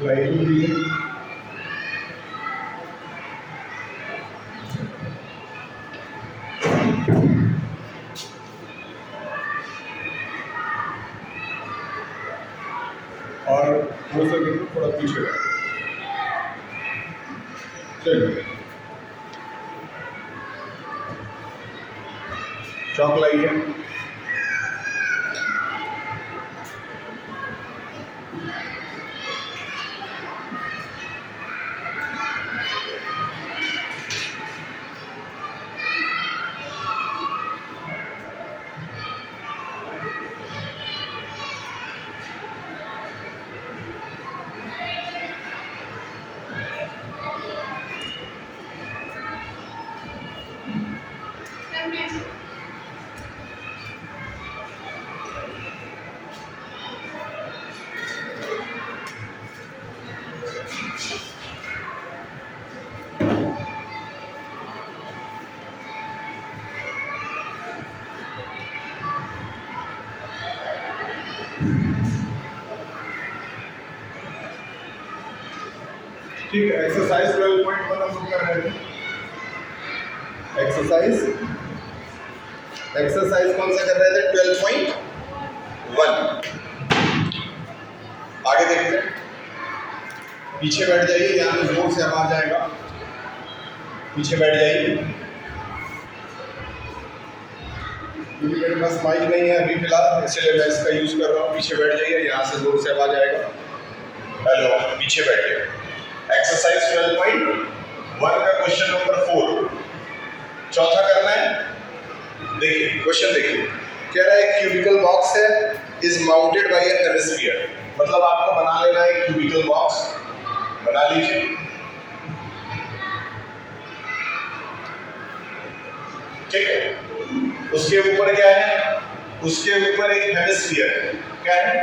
Lighting भी है। और हो सके तो थोड़ा पीछे रहे। चलिए चौक लाइए। ठीक है, एक्सरसाइज 12.1 हम लोग कर रहे हैं। एक्सरसाइज कौन सा कर रहे थे? 12.1। आगे देखते हैं। पीछे बैठ जाइए, यहाँ पे जोर से आवाज आएगा। पीछे बैठ जाइए, क्योंकि मेरे पास माइक नहीं है अभी फिलहाल, इसलिए मैं इसका यूज कर रहा हूँ। पीछे बैठ जाइए, यहाँ से जोर से आवाज आएगा। हेलो, पीछे बैठिए। एक्सरसाइज 12.1 का क्वेश्चन नंबर 4 चौथा करना है। देखिए क्वेश्चन देखिए, कह रहा है क्यूबिकल बॉक्स है is mounted by a hemisphere. मतलब आपको बना लेना है क्यूबिकल बॉक्स, बना लीजिए। ठीक है, उसके ऊपर क्या है? उसके ऊपर एक हेमिस्फीयर है। क्या है?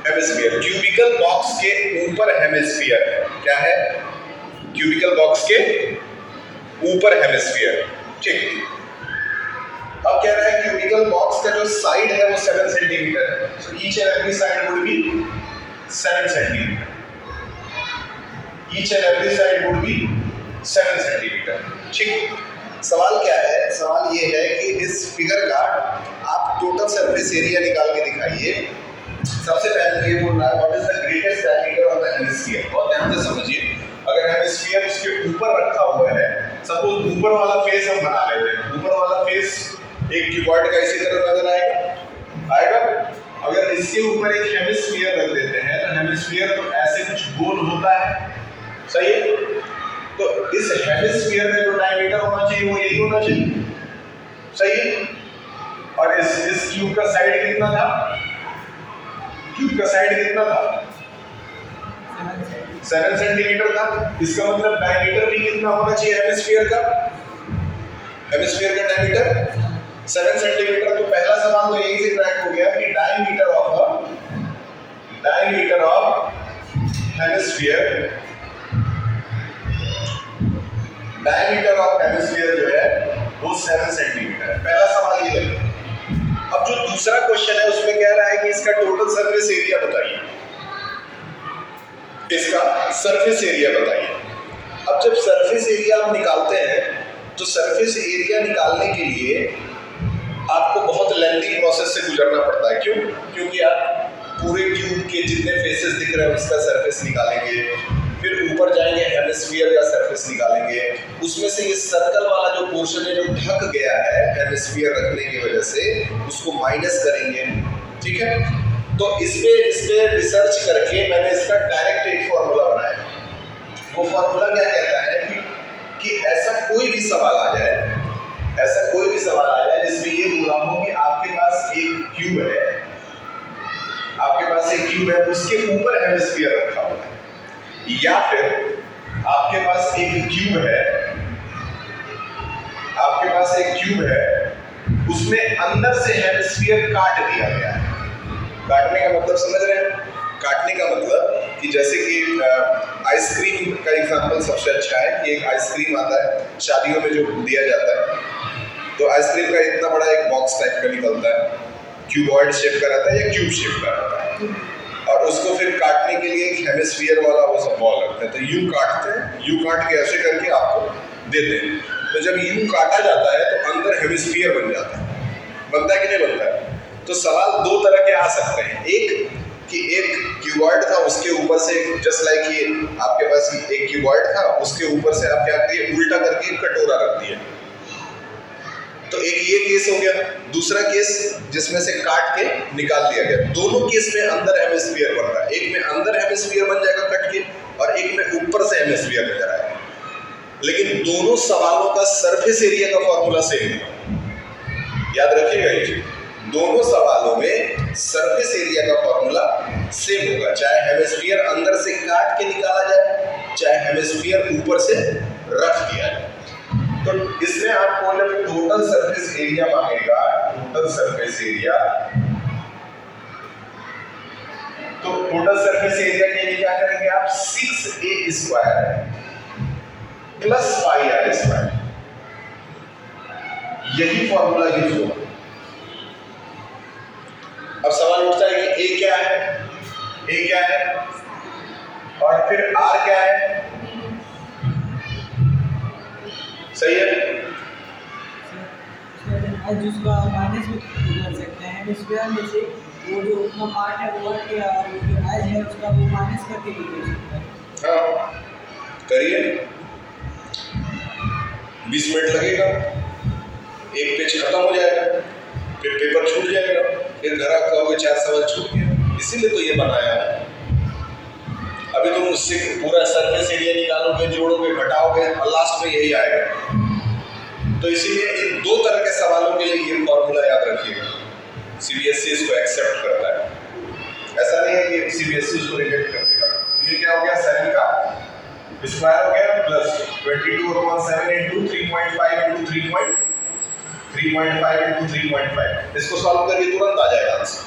हेमिस्फीयर। क्यूबिकल बॉक्स के ऊपर हेमिस्फीयर है। क्या है? क्यूबिकल बॉक्स के ऊपर हेमिस्फीयर। ठीक, अब कह रहा है क्यूबिकल बॉक्स का जो साइड है वो 7 सेंटीमीटर है। So each and every side would be 7 centimetre. Each and every side would be 7 centimetre. ठीक, सवाल क्या है? सवाल ये है कि इस फिगर का आप टोटल सरफेस एरिया निकाल के दिखाइए। सबसे पहले ये बोल रहा है what is the greatest diameter of the hemisphere. बहुत ध्यान से समझिए, अगर हेमिस्फीयर उसके ऊपर रखा हुआ है, सपोज ऊपर वाला फेस हम बना लेते हैं। ऊपर वाला फेस एक क्यूबॉइड का इसी तरह नजर आएगा। अगर इसके ऊपर एक हेमिस्फीयर रख देते हैं तो हेमिस्फीयर तो ऐसे कुछ गोल होता है, सही है? तो इस हेमिस्फीयर में जो डायमीटर होना चाहिए वो यही होना चाहिए, सही है? और इस क्यूब का साइड कितना था? क्यूब का साइड कितना था? 7 सेंटीमीटर था। इसका मतलब डायमीटर भी कितना होना चाहिए हेमिस्फीयर का? हेमिस्फीयर का डायमीटर 7 सेंटीमीटर। तो पहला सवाल तो यही से ट्रैक हो गया कि diameter of hemisphere, diameter of hemisphere जो है वो 7 सेंटीमीटर है। पहला सवाल ये लगे। अब जो दूसरा क्वेश्चन है उसमें कह रहा है कि इसका टोटल सरफेस एरिया बताइए। इसका सरफेस एरिया बताइए। अब जब सरफेस एरिया आप निकालते हैं तो सरफेस एरिया निकालने के लिए आपको बहुत लेंथी प्रोसेस से गुजरना पड़ता है। क्यों? क्योंकि आप पूरे ट्यूब के जितने फेसेस दिख रहे हैं उसका सरफेस निकालेंगे, फिर ऊपर जाएंगे हेमिस्फीयर का सरफेस निकालेंगे, उसमें से ये सर्कल वाला जो पोर्शन है जो ढक गया है हेमिस्फीयर रखने की वजह से उसको माइनस करेंगे। ठीक है, तो इस पे रिसर्च करके मैंने इसका डायरेक्ट एक फॉर्मूला बनाया। वो फॉर्मूला क्या कहता है कि ऐसा कोई भी सवाल आ जाए जिसमें ये बोला हो कि आपके पास एक क्यूब है, उसके ऊपर हेमिस्फीयर रखा हुआ है, या फिर आपके पास एक क्यूब है उसमें अंदर से हेमिस्फीयर काट दिया गया है। काटने का मतलब समझ रहे हैं? काटने का मतलब कि जैसे कि आइसक्रीम का एग्जांपल सबसे अच्छा है कि एक आइसक्रीम आता है शादियों में जो दिया जाता है, तो आइसक्रीम का इतना बड़ा एक बॉक्स टाइप का निकलता है, क्यूबॉइड शेप का रहता है या क्यूब शेप का रहता है, और उसको फिर काटने के लिए एक हेमिस्फीयर वाला वो सब बॉल रखते हैं, तो यूं काटते हैं, यूं काट के ऐसे करके आपको देते हैं। तो जब यूं काटा जाता है तो अंदर हेमिस्फीयर बन जाता है, बनता है कि नहीं बनता है? तो सवाल दो तरह के आ सकते हैं, एक कि एक क्यूबॉइड था, उसके ऊपर से जस्ट लाइक ये आपके पास एक क्यूबॉइड था, उसके ऊपर से आप क्या करिए, उल्टा करके एक कटोरा रख दिया। तो एक ये केस हो गया। दूसरा केस जिसमें से काट के निकाल दिया गया। दोनों केस में अंदर हेमिस्फीयर बन रहा है, एक में अंदर हेमिस्फीयर बन जाएगा कट के, और एक में ऊपर से हेमिस्फीयर नजर आएगा। लेकिन दोनों सवालों का सरफेस एरिया का फॉर्मूला सेम है, याद रखिएगा ये चीज। दोनों सवालों में सरफेस एरिया का फॉर्मूला सेम होगा, चाहे हेमिस्फीयर अंदर से काट के निकाला जाए, चाहे हेमिस्फीयर ऊपर से रख दिया जाए। तो इसमें आपको जब टोटल सरफेस एरिया मांगेगा, टोटल सरफेस एरिया, तो टोटल सरफेस एरिया के लिए क्या करेंगे आप, 6a square plus 5r square, यही फॉर्मूला यूज होगा। अब सवाल उठता है कि a क्या है, a क्या है और फिर r क्या है, सही है? जिसका माइनस भी कर सकते हैं हेमिस्फीयर में से, वो जो उतना पार्ट है वो के वो जो एज है उसका वो माइनस करके भी कर सकते हैं। हाँ करिए, 20 मिनट लगेगा, एक पेज खत्म हो जाएगा, फिर पेपर छूट जाएगा, फिर घर आप कहोगे 4 सवाल छूट गया। इसीलिए तो ये बनाया है। अभी तुम उससे पूरा सरफेस एरिया निकालोगे, जोड़ोगे, घटाओगे और लास्ट में यही आएगा। तो इसीलिए इन दो तरह के सवालों के लिए ये फॉर्मूला याद रखिएगा। सीबीएसई इसको एक्सेप्ट करता है, ऐसा नहीं है कि सीबीएसई इसको रिजेक्ट कर देगा। ये क्या हो गया, 7 का स्क्वायर हो गया प्लस 22/7 इंटू 3.5 इंटू 3.5 इंटू 3.5। इसको सॉल्व करके तुरंत आ जाएगा आंसर।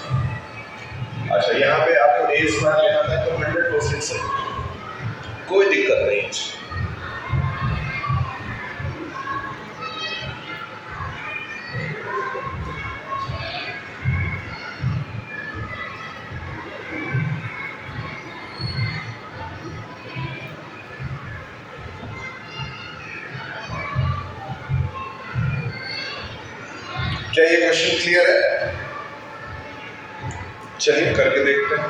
अच्छा, यहाँ पे आपको a स्क्वायर लेना था तो 100% सही, कोई दिक्कत नहीं है। क्या ये क्वेश्चन क्लियर है? चलिए करके देखते हैं।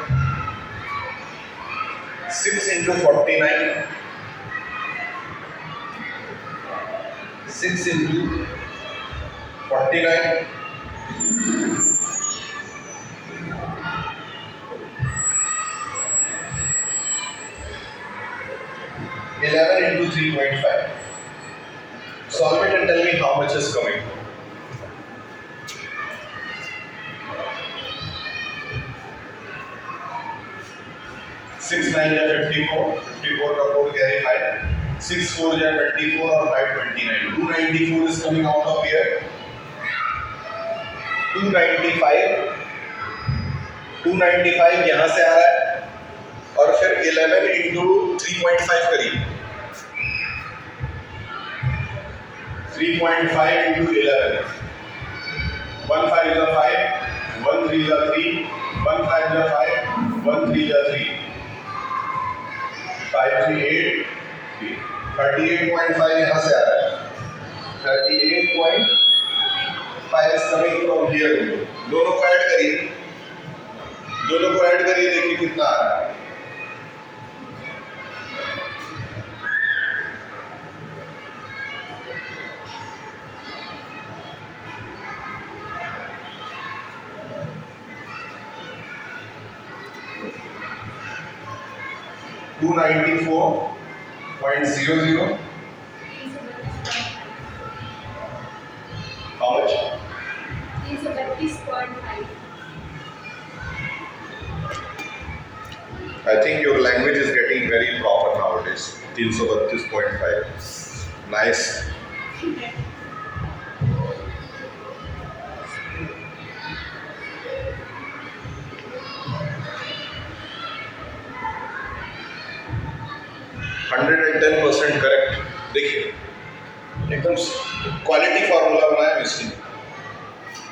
6 into 49, 6 into 49, 11 into 3.5. Solve it and tell me how much is coming. Six 9 या 54, 54 का 4 कैरी 5, 6 4 या 24 और 5 29. 294 is coming out of here. 295 यहाँ से आ रहा है और फिर 11 into 3.5 करिए, 3.5 into 11, 1 5 is 5, 1 3 is 3, 1 5 is 5, 1 3 is 3, 5 3 8, 38.5 यहाँ से आ रहा है, 38.5 is coming from here. दोनों को ऐड करिए, दोनों को ऐड करिए, देखिए कितना आ रहा है। $294.00. How much? 332.5. I think your language is getting very proper nowadays. 332.5. Nice. %110% correct. देखिए एकदम क्वालिटी फॉर्मूला बनाया है इसके लिए,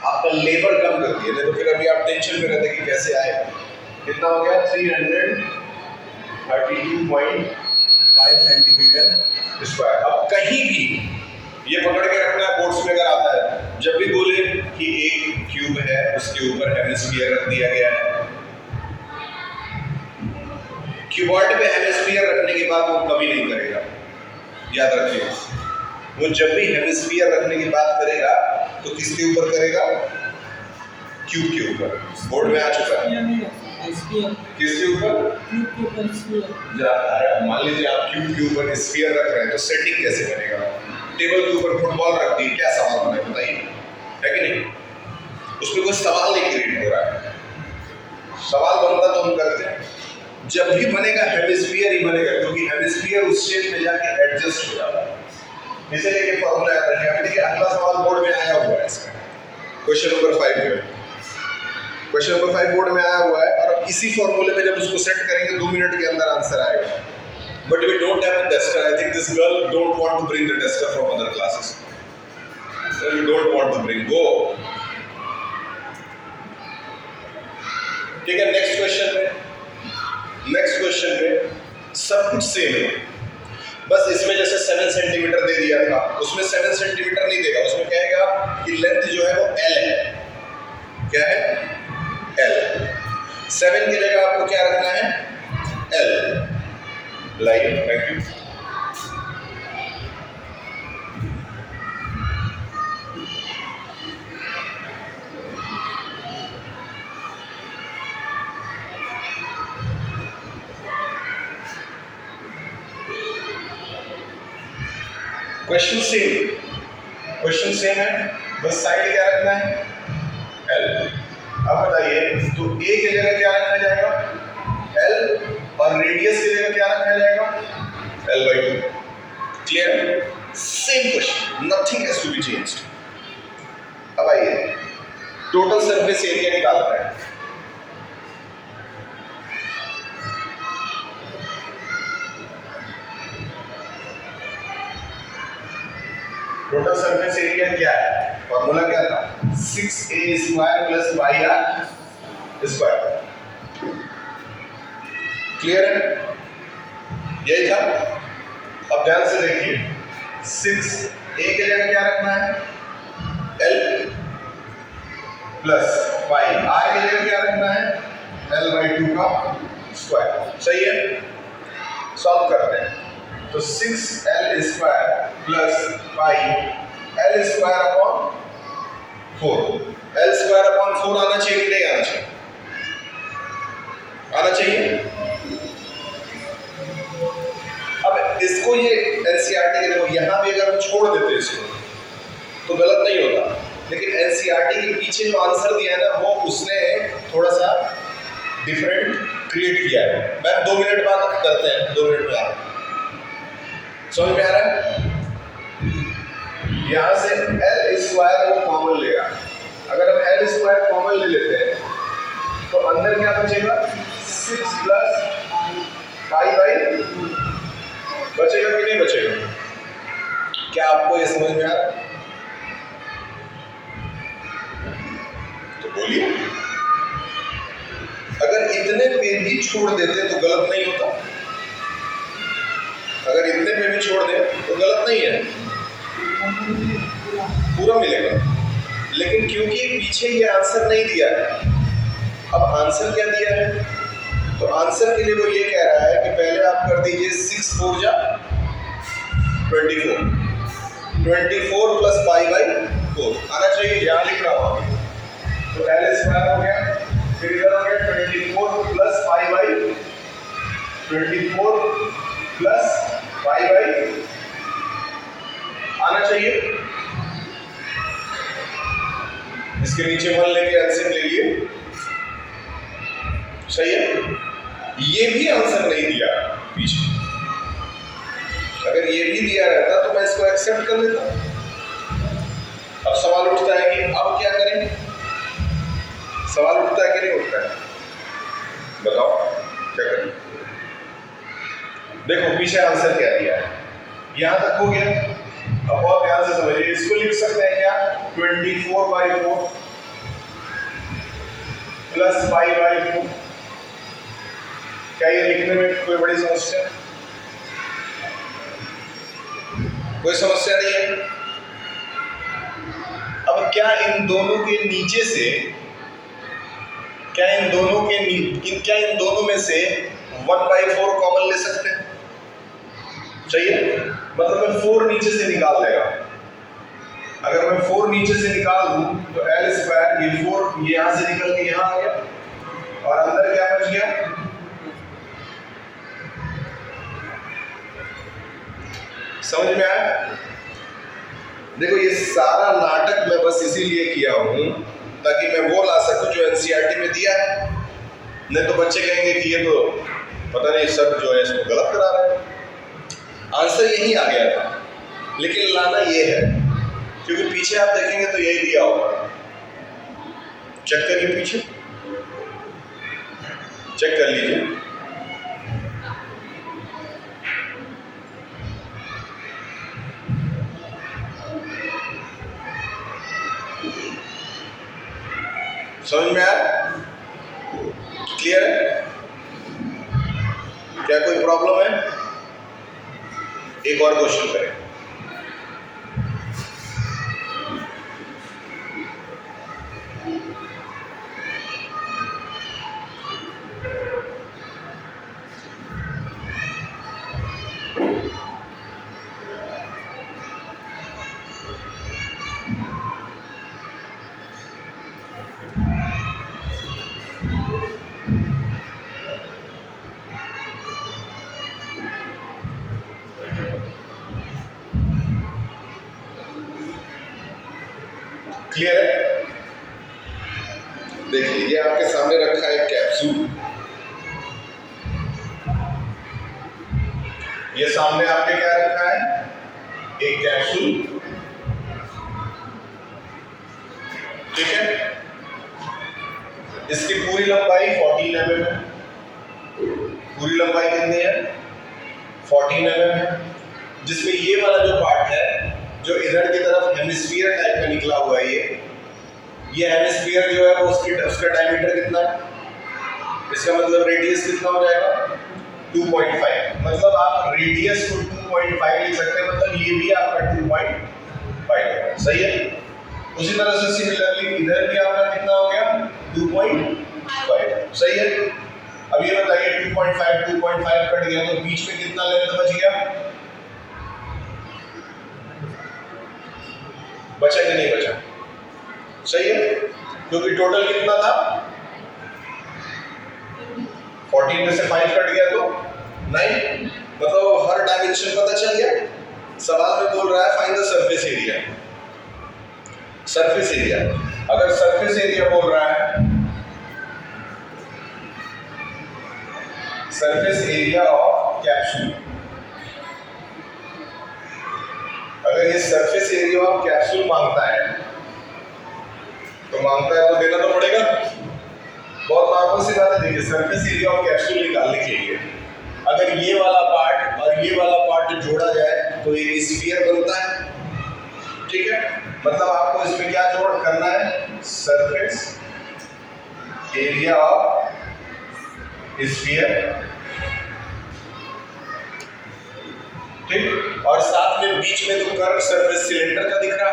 आपका लेबर कम कर दिया, नहीं तो फिर अभी आप टेंशन में रहते कि कैसे आए, कितना हो गया 332.5 सेंटीमीटर स्क्वायर। अब कहीं भी ये पकड़ के रखना है, बोर्ड्स में अगर आता है, जब भी बोले कि एक क्यूब है उसके ऊपर हेमिस्फीयर रख दिया गया है, क्यूबॉइड पे हेमिस्फीयर रखने के बाद वो कभी नहीं करेगा, याद रखिए। वो जब भी हेमिस्फीयर रखने की बात करेगा तो किसके ऊपर करेगा? क्यूब के ऊपर। बोर्ड में आ चुका है किसके ऊपर? मान लीजिए आप क्यूब के ऊपर स्फीयर रख रहे हैं तो सेटिंग कैसे बनेगा? टेबल के ऊपर फुटबॉल रख दी, क्या सवाल बने बताइए, है कि नहीं? उसमें कोई सवाल नहीं क्रिएट हो रहा है। सवाल बनता तो हम करते हैं, जब भी बनेगा हेमिस्फीयर ही बनेगा, क्योंकि हेमिस्फीयर उस शेप में जाके एडजस्ट हो जाता है। इसीलिए ये फॉर्मूला याद रखिए। अभी देखिए अगला सवाल बोर्ड में आया हुआ है, इसका क्वेश्चन नंबर 5 में, क्वेश्चन नंबर 5 बोर्ड में आया हुआ है, और इसी फॉर्मूले में जब उसको सेट करेंगे 2 मिनट के अंदर आंसर आएगा। But we don't have a tester. I think this girl don't want to bring the tester from other classes, so you don't want to bring, go। ठीक है, नेक्स्ट क्वेश्चन में सब कुछ same है, बस इसमें जैसे 7 सेंटीमीटर दे दिया था, उसमें 7 सेंटीमीटर नहीं देगा, उसमें कहेगा कि लेंथ जो है वो L है। क्या है? L। 7 की जगह आपको क्या रखना है? L। Line, thank you. Question same है, बस साइड क्या रखना है? L। अब बताइए, तो A की जगह क्या रखा जाएगा? L, और रेडियस की जगह क्या रखा जाएगा? L/2। Clear? Same question, nothing has to be changed. अब आइए टोटल सरफेस एरिया निकालते हैं। टोटल सरफेस एरिया क्या है? फॉर्मूला क्या था? 6a² + yr²। क्लियर है? यही था। अब ध्यान से देखिए, 6a की जगह क्या रखना है? L + 5, r की जगह क्या रखना है? L/2 का स्क्वायर। सही है? सॉल्व करते हैं। तो 6l² + 5 l²/4। l²/4 आना चाहिए कि नहीं आना चाहिए? आना चाहिए। अब इसको ये एनसीईआरटी के देखो, यहां भी अगर हम छोड़ देते इसको तो गलत नहीं होता, लेकिन एनसीईआरटी के पीछे जो आंसर दिया है ना, वो उसने थोड़ा सा डिफरेंट क्रिएट किया है। मैम 2 मिनट बाद करते हैं, 2 मिनट में आए। समझ में आ रहा है? यहां से L² वो कॉमन लेगा। अगर हम L² कॉमन ले लेते हैं तो अंदर क्या बचेगा? 6 + 5/2 बचेगा कि नहीं बचेगा? क्या आपको ये समझ में आ रहा है? तो बोलिए। अगर इतने पे भी छोड़ देते तो गलत नहीं होता? अगर इतने पे भी छोड़ दें तो गलत नहीं है, पूरा मिलेगा। लेकिन क्योंकि पीछे ये आंसर नहीं दिया है, अब आंसर क्या दिया है? तो आंसर के लिए वो ये कह रहा है कि पहले आप कर दीजिए 6 × 4 = 24, 24 + 5/4 आना चाहिए। यहाँ लिख रहा हूँ, तो L² हो गया, फिर इधर हो गया 24 + 5/4 आना चाहिए। इसके नीचे 1 लेके एलसीएम ले लिए। सही है? ये भी आंसर नहीं दिया पीछे। अगर ये भी दिया रहता तो मैं इसको एक्सेप्ट कर लेता। अब सवाल उठता है कि अब क्या करें? सवाल उठता है कि नहीं उठता है? बताओ क्या करें? देखो पीछे आंसर क्या दिया है, यहां तक हो गया। अब बहुत ध्यान से समझिए, इसको लिख सकते हैं क्या? 24/4 + 5/4 क्या ये लिखने में कोई बड़ी समस्या? कोई समस्या नहीं है। अब क्या इन दोनों के नीचे से क्या इन दोनों में से 1/4 कॉमन ले सकते हैं? चाहिए मतलब मैं 4 नीचे से निकाल देगा। अगर मैं 4 नीचे से निकाल दूं तो L स्क्वायर ये 4 ये यहां से निकल के यहां आ गया और अंदर क्या बच गया? समझ में आया? देखो ये सारा नाटक मैं बस इसीलिए किया हूं ताकि मैं वो ला सकूं जो एनसीईआरटी में दिया है। नहीं तो बच्चे कहेंगे कि ये तो पता नहीं सब जो है इसको गलत करा रहे हैं। आंसर यही आ गया था, लेकिन लाना ये है क्योंकि पीछे आप देखेंगे तो यही दिया होगा। चेक करिए पीछे, चेक कर लीजिए। समझ में आया? क्लियर है? क्या कोई प्रॉब्लम है? एक और क्वेश्चन करें। क्लियर है? देखिए ये आपके सामने रखा है कैप्सूल, ये सामने आपके क्या रखा है? एक कैप्सूल, ठीक है। इसकी पूरी लंबाई 14 mm है। पूरी लंबाई कितनी है? 14 mm है, जिसमें ये वाला जो पार्ट है जो इधर की तरफ हेमिस्फीयर टाइप का निकला हुआ है, ये हेमिस्फीयर जो है वो उसका डायमीटर कितना है? इसका मतलब रेडियस कितना हो जाएगा? 2.5। मतलब आप रेडियस को 2.5 लिख सकते हैं, मतलब ये भी आपका 2.5 है। सही है? उसी तरह से सिमिलरली इधर भी आपका कितना हो गया? 2.5। सही है? अब ये बताइए 2.5 कट गया तो बीच में कितना लेंथ बच गया? बचा कि नहीं बचा? सही है? क्योंकि टोटल कितना था? 14 में से 5 कट गया तो 9। मतलब हर डायमेंशन पता चल गया। सवाल में बोल रहा है find the surface area. Surface area, अगर सरफेस एरिया बोल रहा है, सरफेस एरिया ऑफ कैप्सूल, अगर ये सरफेस एरिया ऑफ कैप्सूल मांगता है तो देना तो पड़ेगा। बहुत नॉर्मल सी बात है। देखिए सरफेस एरिया ऑफ कैप्सूल निकालने के लिए अगर ये वाला पार्ट और ये वाला पार्ट जोड़ा जाए तो एक स्फीयर बनता है, ठीक है। मतलब आपको इसमें क्या जोड़ करना है? सरफेस एरिया ऑफ स्फीयर, ठीक। और साथ में बीच में तो कर्व सरफेस सिलेंडर का दिख रहा,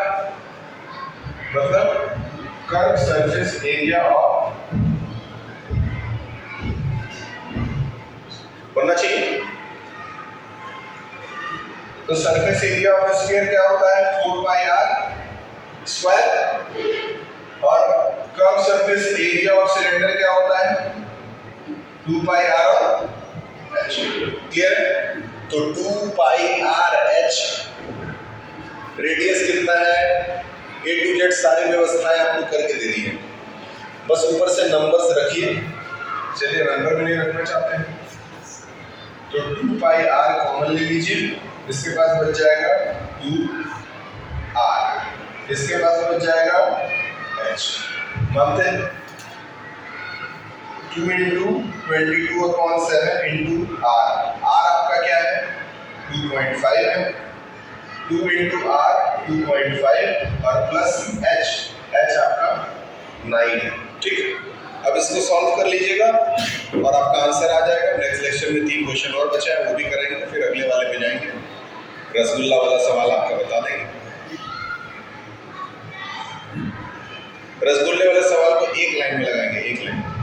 मतलब कर्व सरफेस एरिया ऑफ बनना चाहिए। तो सरफेस एरिया ऑफ स्फीयर क्या होता है? 4πr square. और curve surface area of cylinder क्या होता है? 2πr h। क्लियर है? तो 2πr(h) रेडियस कितना है? A to Z सारी व्यवस्थाएं आपको करके दे दी है, बस ऊपर से नंबर्स रखिए। चलिए नंबर में नहीं रखना चाहते हैं तो 2πr कॉमन ले लीजिए। इसके पास बच जाएगा 2r, इसके पास बच जाएगा h। मानते हैं 2 × 22/7 × r। r आपका क्या है? 2.5 है। 2 × r 2.5 और प्लस h आपका 9 है, ठीक है। अब इसको सॉल्व कर लीजिएगा और आपका आंसर आ जाएगा। नेक्स्ट क्वेश्चन और बचा है, वो भी करेंगे, फिर अगले वाले पे जाएंगे। रसगुल्ला वाला सवाल आपका बता देंगे। रसगुल्ले वाले सवाल को एक लाइन में लगाएंगे, एक लाइन।